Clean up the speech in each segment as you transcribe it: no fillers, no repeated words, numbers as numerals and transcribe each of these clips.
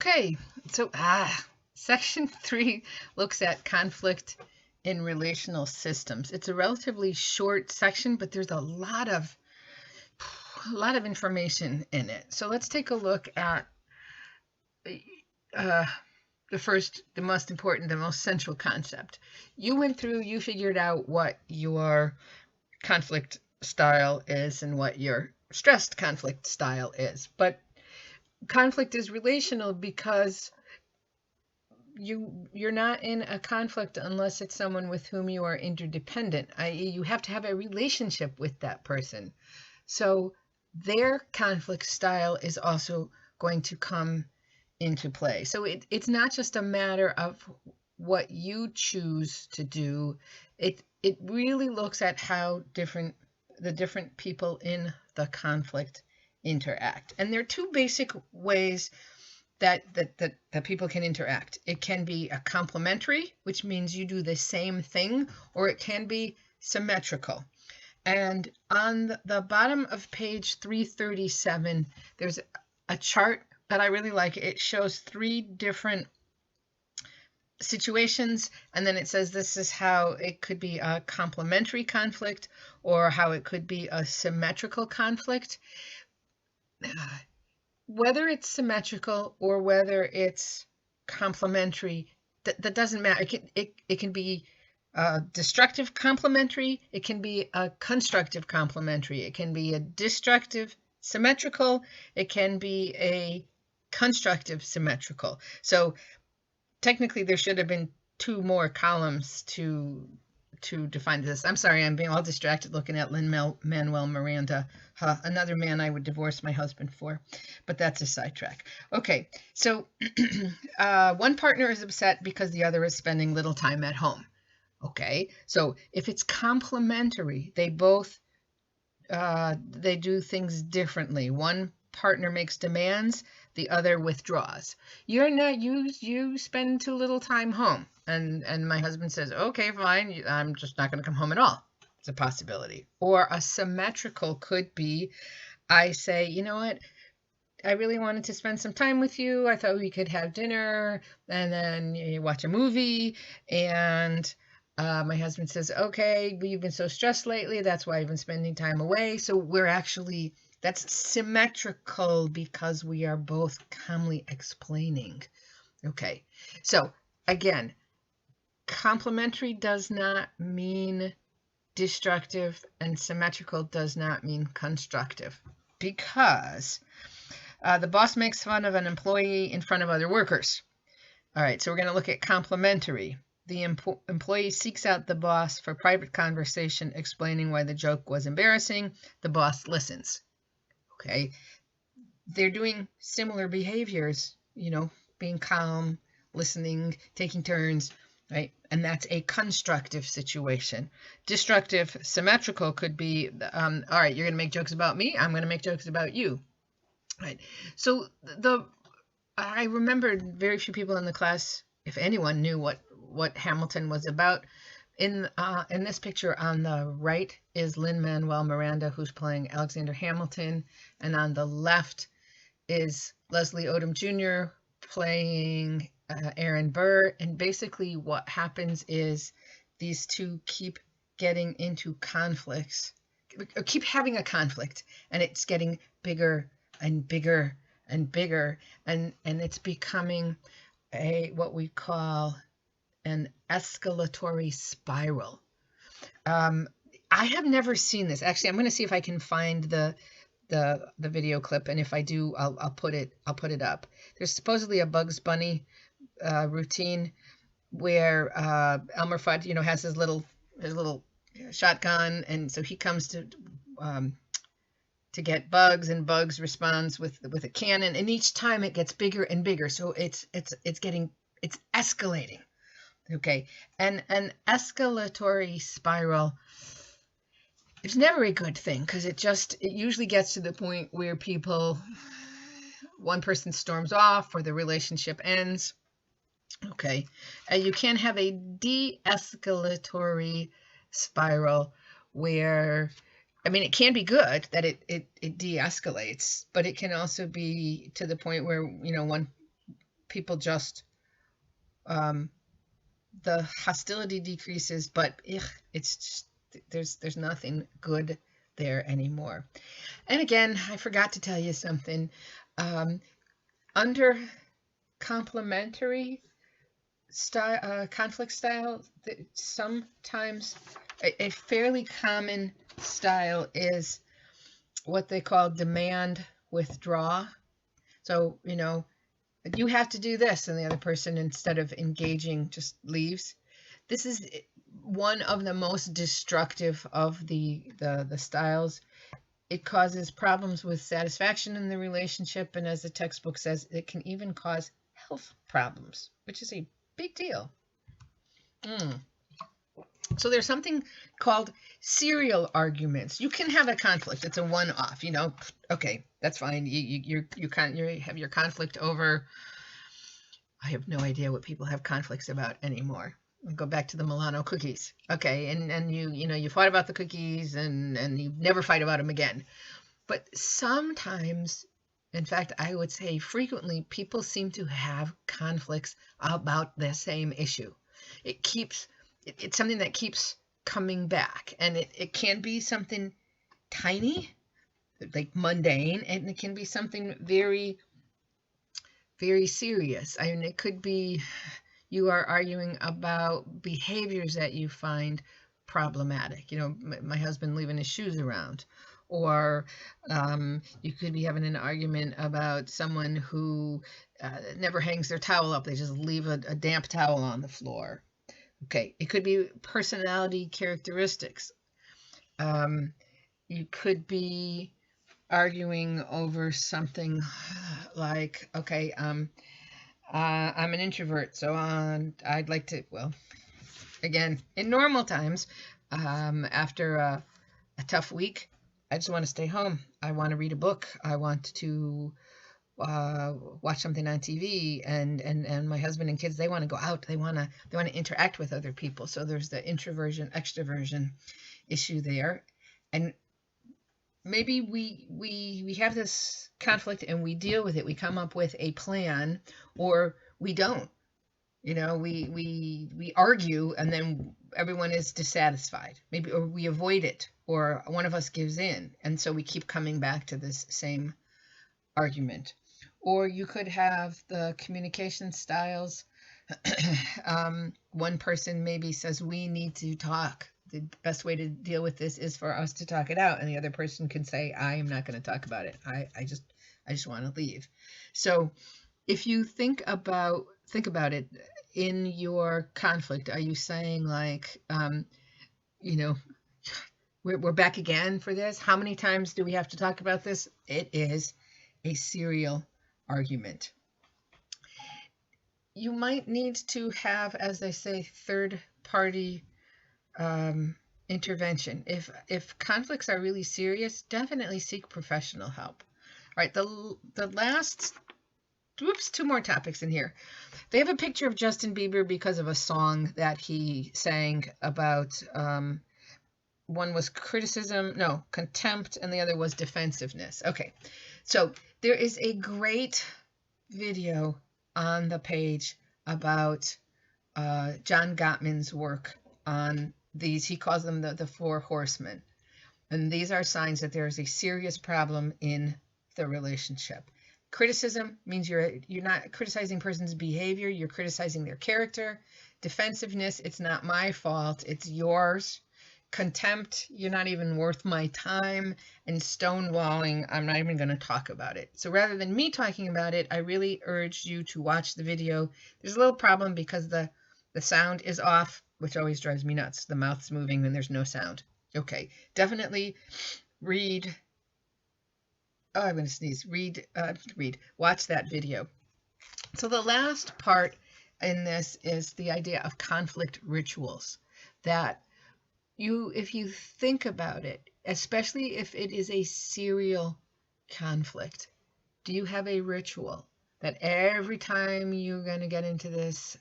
Okay, so section 3 looks at conflict in relational systems. It's a relatively short section, but there's a lot of information in it. So let's take a look at uh, the most important, the most central concept. You figured out what your conflict style is and what your stressed conflict style is. But conflict is relational because you're not in a conflict unless it's someone with whom you are interdependent, i.e. you have to have a relationship with that person. So their conflict style is also going to come into play. So it's not just a matter of what you choose to do. It really looks at how the different people in the conflict interact. And there are two basic ways that people can interact. It can be a complementary, which means you do the same thing, or it can be symmetrical. And on the bottom of page 337, there's a chart that I really like. It shows 3 different situations, and then it says this is how it could be a complementary conflict or how it could be a symmetrical conflict. Whether it's symmetrical or whether it's complementary, that doesn't matter. It can be destructive complementary. It can be a constructive complementary. It can be a destructive symmetrical. It can be a constructive symmetrical. So technically, there should have been 2 more columns to define this. I'm sorry, I'm being all distracted looking at Lin-Manuel Miranda, another man I would divorce my husband for, but that's a sidetrack. Okay, so one partner is upset because the other is spending little time at home. Okay, so if it's complementary, they both they do things differently. One partner makes demands, the other withdraws. You spend too little time home. And my husband says, okay, fine, I'm just not going to come home at all. It's a possibility. Or a symmetrical could be, I say, you know what? I really wanted to spend some time with you. I thought we could have dinner and then you watch a movie. And my husband says, okay, but you've been so stressed lately. That's why I've been spending time away. So that's symmetrical because we are both calmly explaining. Okay, so again, complementary does not mean destructive and symmetrical does not mean constructive, because the boss makes fun of an employee in front of other workers. All right, so we're going to look at complementary. The employee seeks out the boss for private conversation, explaining why the joke was embarrassing. The boss listens. Okay, they're doing similar behaviors, being calm, listening, taking turns, right? And that's a constructive situation. Destructive, symmetrical could be, all right, you're going to make jokes about me, I'm going to make jokes about you, right? So I remembered very few people in the class, if anyone, knew what Hamilton was about. In this picture on the right is Lin-Manuel Miranda, who's playing Alexander Hamilton, and on the left is Leslie Odom Jr. playing Aaron Burr. And basically what happens is these two keep getting into conflicts, keep having a conflict, and it's getting bigger and bigger and bigger, and it's becoming what we call an escalatory spiral. I have never seen this. Actually, I'm going to see if I can find the video clip, and if I do, I'll put it up. There's supposedly a Bugs Bunny routine where Elmer Fudd, has his little shotgun, and so he comes to get Bugs, and Bugs responds with a cannon, and each time it gets bigger and bigger. So it's escalating. Okay, and an escalatory spiral is never a good thing, because it usually gets to the point where one person storms off or the relationship ends. Okay, you can have a de-escalatory spiral where, it can be good that it de-escalates, but it can also be to the point where, people just the hostility decreases, but it's just there's nothing good there anymore. And again, I forgot to tell you something. Under complementary style, conflict style, sometimes a fairly common style is what they call demand withdraw. So, you have to do this, and the other person, instead of engaging, just leaves. This is one of the most destructive of the styles. It causes problems with satisfaction in the relationship, and as the textbook says, it can even cause health problems, which is a big deal. So there's something called serial arguments. You can have a conflict. It's a one-off, Okay, that's fine. You have your conflict over. I have no idea what people have conflicts about anymore. I'll go back to the Milano cookies. Okay, and you fought about the cookies and you never fight about them again. But sometimes, in fact, I would say frequently, people seem to have conflicts about the same issue. It's something that keeps coming back, and it can be something tiny, like mundane, and it can be something very, very serious. I mean, it could be you are arguing about behaviors that you find problematic. My husband leaving his shoes around. Or you could be having an argument about someone who never hangs their towel up. They just leave a damp towel on the floor. Okay, it could be personality characteristics. You could be arguing over something like, okay, I'm an introvert, so I'd like to, well, again, in normal times, after a tough week, I just want to stay home. I want to read a book. I want to watch something on TV, and my husband and kids, they want to go out. They want to interact with other people. So there's the introversion, extroversion issue there. And maybe we have this conflict and we deal with it. We come up with a plan, or we don't. We argue, and then everyone is dissatisfied. Maybe, or we avoid it, or one of us gives in, and so we keep coming back to this same argument. Or you could have the communication styles. One person maybe says, we need to talk. The best way to deal with this is for us to talk it out. And the other person can say, I am not going to talk about it. I just want to leave. So if you think about it in your conflict, are you saying like, we're back again for this? How many times do we have to talk about this? It is a serial argument. You might need to have, as they say, third-party intervention. If conflicts are really serious, definitely seek professional help. All right, the last, two more topics in here. They have a picture of Justin Bieber because of a song that he sang about. One was contempt, and the other was defensiveness. Okay, so there is a great video on the page about John Gottman's work on these. He calls them the Four Horsemen. And these are signs that there is a serious problem in the relationship. Criticism means you're not criticizing a person's behavior, you're criticizing their character. Defensiveness, it's not my fault, it's yours. Contempt, you're not even worth my time. And stonewalling, I'm not even going to talk about it. So rather than me talking about it, I really urge you to watch the video. There's a little problem because the sound is off, which always drives me nuts. The mouth's moving and there's no sound. Okay, definitely read. Oh, I'm going to sneeze. Watch that video. So the last part in this is the idea of conflict rituals. That if you think about it, especially if it is a serial conflict, do you have a ritual that every time you're going to get into this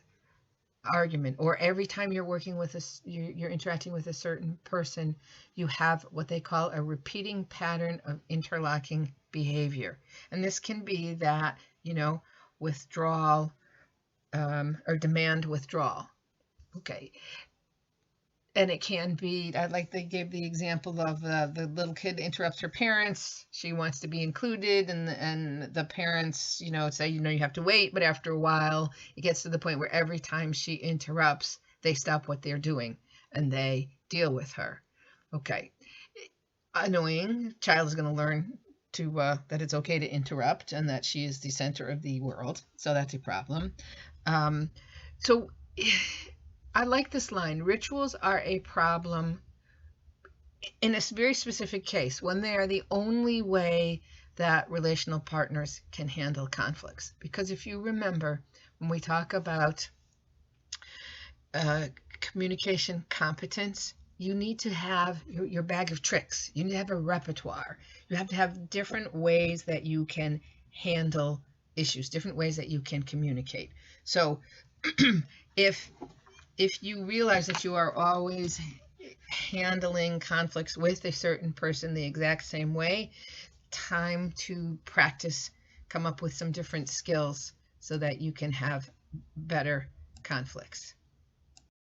argument, or every time you're working with you're interacting with a certain person, you have what they call a repeating pattern of interlocking behavior? And this can be that, withdrawal, or demand withdrawal. Okay. And it can be, I like they gave the example of the little kid interrupts her parents. She wants to be included, and the parents, say, you have to wait. But after a while, it gets to the point where every time she interrupts, they stop what they're doing and they deal with her. Okay. Annoying. Child is going to learn to that it's okay to interrupt and that she is the center of the world. So that's a problem. So I like this line. Rituals are a problem in a very specific case when they are the only way that relational partners can handle conflicts. Because if you remember, when we talk about communication competence, you need to have your bag of tricks. You need to have a repertoire. You have to have different ways that you can handle issues, different ways that you can communicate. So if you realize that you are always handling conflicts with a certain person the exact same way, time to practice, come up with some different skills so that you can have better conflicts.